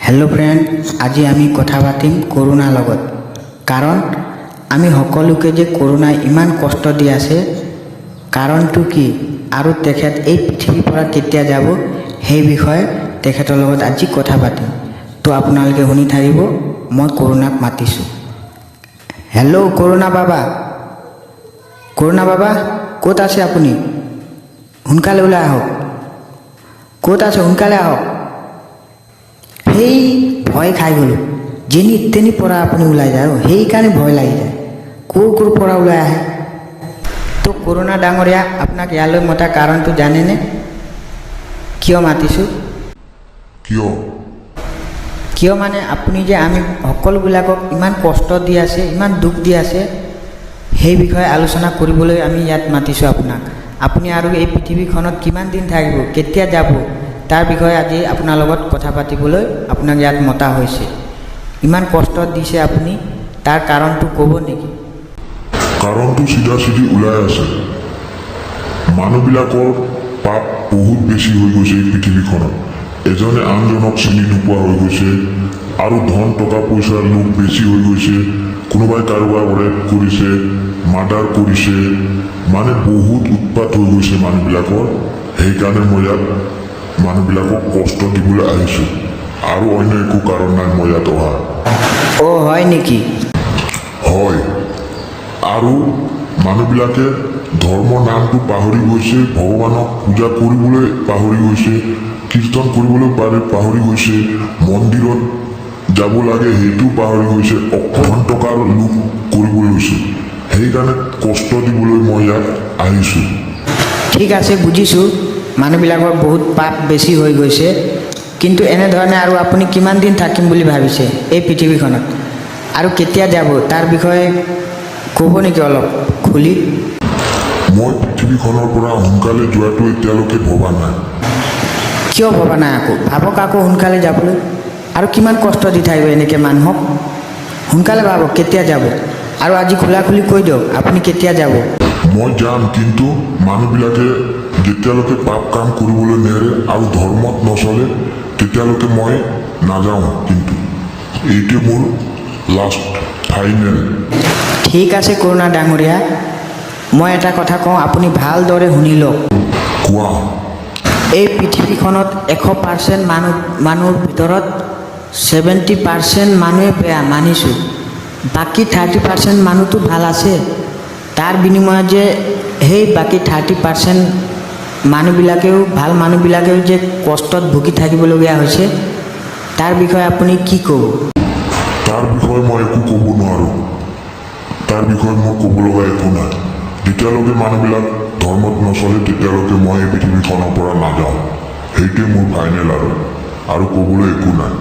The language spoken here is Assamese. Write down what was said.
हेलो फ्रेंड, आज आमी कथा पातिम करोना लगत। कारण आमी सकलोके जे करोना इमान कष्ट दी आछे कारणटो कि आरो तेखेत এই পৃথিৱীৰ পৰা কেতিয়া যাব সেই বিষয়ে তেখেতৰ লগত আজি কথা পাতিম। তো আপোনালোকে শুনি থাকিব। মই কৰোনাক মাতিছো। हेलो करोना बाबा, ক'ত আছে আপুনি? সোনকালে ওলাই আহক। ক'ত আছে সোনকালে আহক। সেই ভয় খাই গ'লো। যেনি তেনি পৰা আপুনি ওলাই যায়, সেইকাৰণে ভয় লাগি যায়। ক'ৰ পৰা ওলাই আহে। তো কৰোনা ডাঙৰীয়া, আপোনাক ইয়ালৈ মতা কাৰণটো জানেনে? কিয় মাতিছোঁ? কিয় মানে আপুনি যে আমি সকলোবিলাকক ইমান কষ্ট দি আছে, ইমান দুখ দি আছে, সেই বিষয়ে আলোচনা কৰিবলৈ আমি ইয়াত মাতিছোঁ আপোনাক। আপুনি আৰু এই পৃথিৱীখনত কিমান দিন থাকিব, কেতিয়া যাব, তাৰ বিষয়ে আজি আপোনাৰ লগত কথা পাতিবলৈ আপোনাক ইয়াত মতা হৈছে। ইমান কষ্ট দিছে আপুনি, তাৰ কাৰণটো ক'ব নেকি? কাৰণটো চিধা চিধি ওলাই আছে। মানুহবিলাকৰ পাপ বহুত বেছি হৈ গৈছে এই পৃথিৱীখনত। এজনে আনজনক চিনি নোপোৱা হৈ গৈছে আৰু ধন টকা পইচাৰ লোভ বেছি হৈ গৈছে। কোনোবাই কাৰোবাক ৰেপ কৰিছে, মাৰ্ডাৰ কৰিছে, মানে বহুত উৎপাত হৈ গৈছে মানুহবিলাকৰ। সেইকাৰণে মই ইয়াত মানুহবিলাকক কষ্ট দিবলৈ আহিছোঁ আৰু অন্য একো কাৰণ নাই মই ইয়াত অহা। হয় নেকি? হয়, আৰু মানুহবিলাকে ধৰ্ম নামটো পাহৰি গৈছে, ভগৱানক পূজা কৰিবলৈ পাহৰি গৈছে, কীৰ্তন কৰিবলৈ পাহৰি গৈছে, মন্দিৰত যাব লাগে সেইটো পাহৰি গৈছে, ধন টকাৰ লোভ কৰিবলৈ লৈছে। সেইকাৰণে কষ্ট দিবলৈ মই ইয়াত আহিছোঁ। ঠিক আছে, বুজিছোঁ। মানুহবিলাকৰ বহুত পাপ বেছি হৈ গৈছে, কিন্তু এনেধৰণে আৰু আপুনি কিমান দিন থাকিম বুলি ভাবিছে এই পৃথিৱীখনত আৰু কেতিয়া যাব তাৰ বিষয়ে ক'ব নেকি অলপ খুলি? মই পৃথিৱীখনৰ পৰা সোনকালে যোৱাটো এতিয়ালৈকে ভবা নাই। কিয় ভবা নাই? ভাবক আকৌ সোনকালে যাবলৈ। আৰু কিমান কষ্ট দি থাকিব এনেকৈ মানুহক? সোনকালে ভাবক কেতিয়া যাব, আৰু আজি খোলাখুলি কৈ দিয়ক আপুনি কেতিয়া যাব। মই যাম, কিন্তু মানুহবিলাকে যেতিয়ালৈকে পাপ কাম কৰিবলৈ নেৰে আৰু ধৰ্মত নচলে তেতিয়ালৈকে মই নাযাওঁ। কিন্তু এইটোৱে মোৰ লাষ্ট ফাইনেল। ঠিক আছে কৰোনা ডাঙৰীয়া, মই এটা কথা কওঁ, আপুনি ভালদৰে শুনি লওক। কোৱা। এই পৃথিৱীখনত 100% মানুহৰ ভিতৰত 70% মানুহে বেয়া, মানিছোঁ। বাকী 30% মানুহটো ভাল আছে। তাৰ বিনিময়ত যে সেই বাকী 30% মানুহবিলাকেও, ভাল মানুহবিলাকেও যে কষ্টত ভুগি থাকিবলগীয়া হৈছে, তাৰ বিষয়ে আপুনি কি ক'ব? তাৰ বিষয়ে মই একো ক'ব নোৱাৰোঁ। তাৰ বিষয়ে মই ক'ব লগা একো নাই। যেতিয়ালৈকে মানুহবিলাক ধৰ্মত নচলে তেতিয়ালৈকে মই এই পৃথিৱীখনৰ পৰা নাযাওঁ। সেইটোৱে মোৰ ফাইনেল আৰু ক'বলৈ একো নাই।